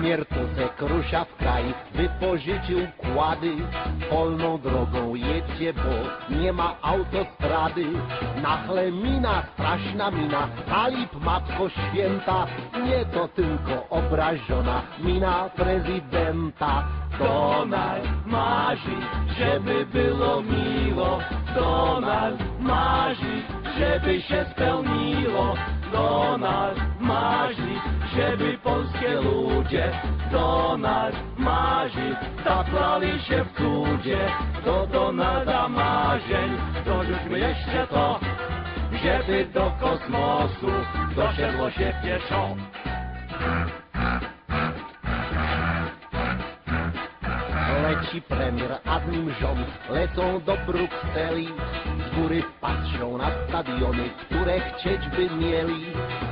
Miertuce Krusia w kraj wypożyczył kłady. Polną drogą jedźcie, bo nie ma autostrady. Nachle mina, straszna mina, Talib matko święta. Nie to tylko obrażona mina prezydenta. Donald marzy, żeby było miło. Donald marzy, żeby się spełniło. Donald marzy, żeby polskie ludzie. Donald marzy, taplali się w cudzie. Do Donalda marzeń dorzućmy jeszcze to, żeby do kosmosu dosiadło się pieszo. Leci premier, a z nim rząd, lecą do Brukseli. Z góry patrzą na stadiony, które chcieć by mieli.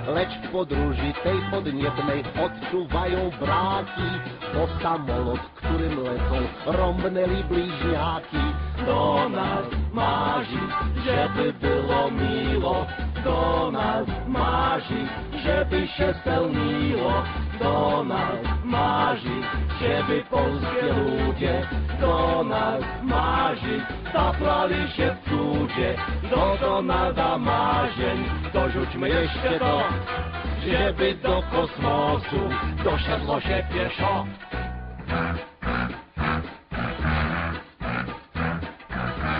Lecz w podróży tej podniebnej odczuwają braki, bo samolot, którym lecą, rąbnęli bliźniaki. Donald marzy, żeby było miło. Donald marzy, żeby się spełniło. Donald marzy, żeby polskie ludzie. Donald marzy, taplali się w cudzie. Do Donalda marzeń dorzućmy jeszcze to, żeby do kosmosu dosiadło się pieszo.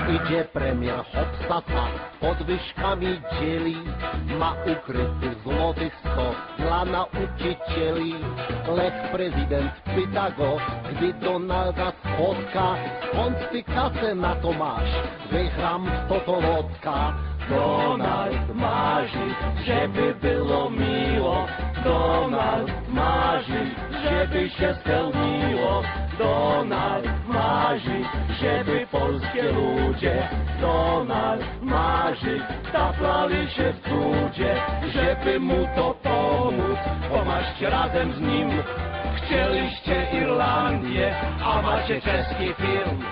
Idzie premier hopsasa, podwyżkami dzieli. Ma ukryty złoty stos dla nauczycieli. Lech prezydent pyta go, gdy Donalda spotka: skąd ty kasę na to masz? Wychram w totolotka. Donald marzy, żeby było miło. Donald marzy, żeby się spełniło. Donald marzy, żeby polskie ludzie. Donald marzy, taplali się w cudzie. Żeby mu to pomóc, pomarzcie razem z nim. Chcieliście Irlandię, a macie czeski film.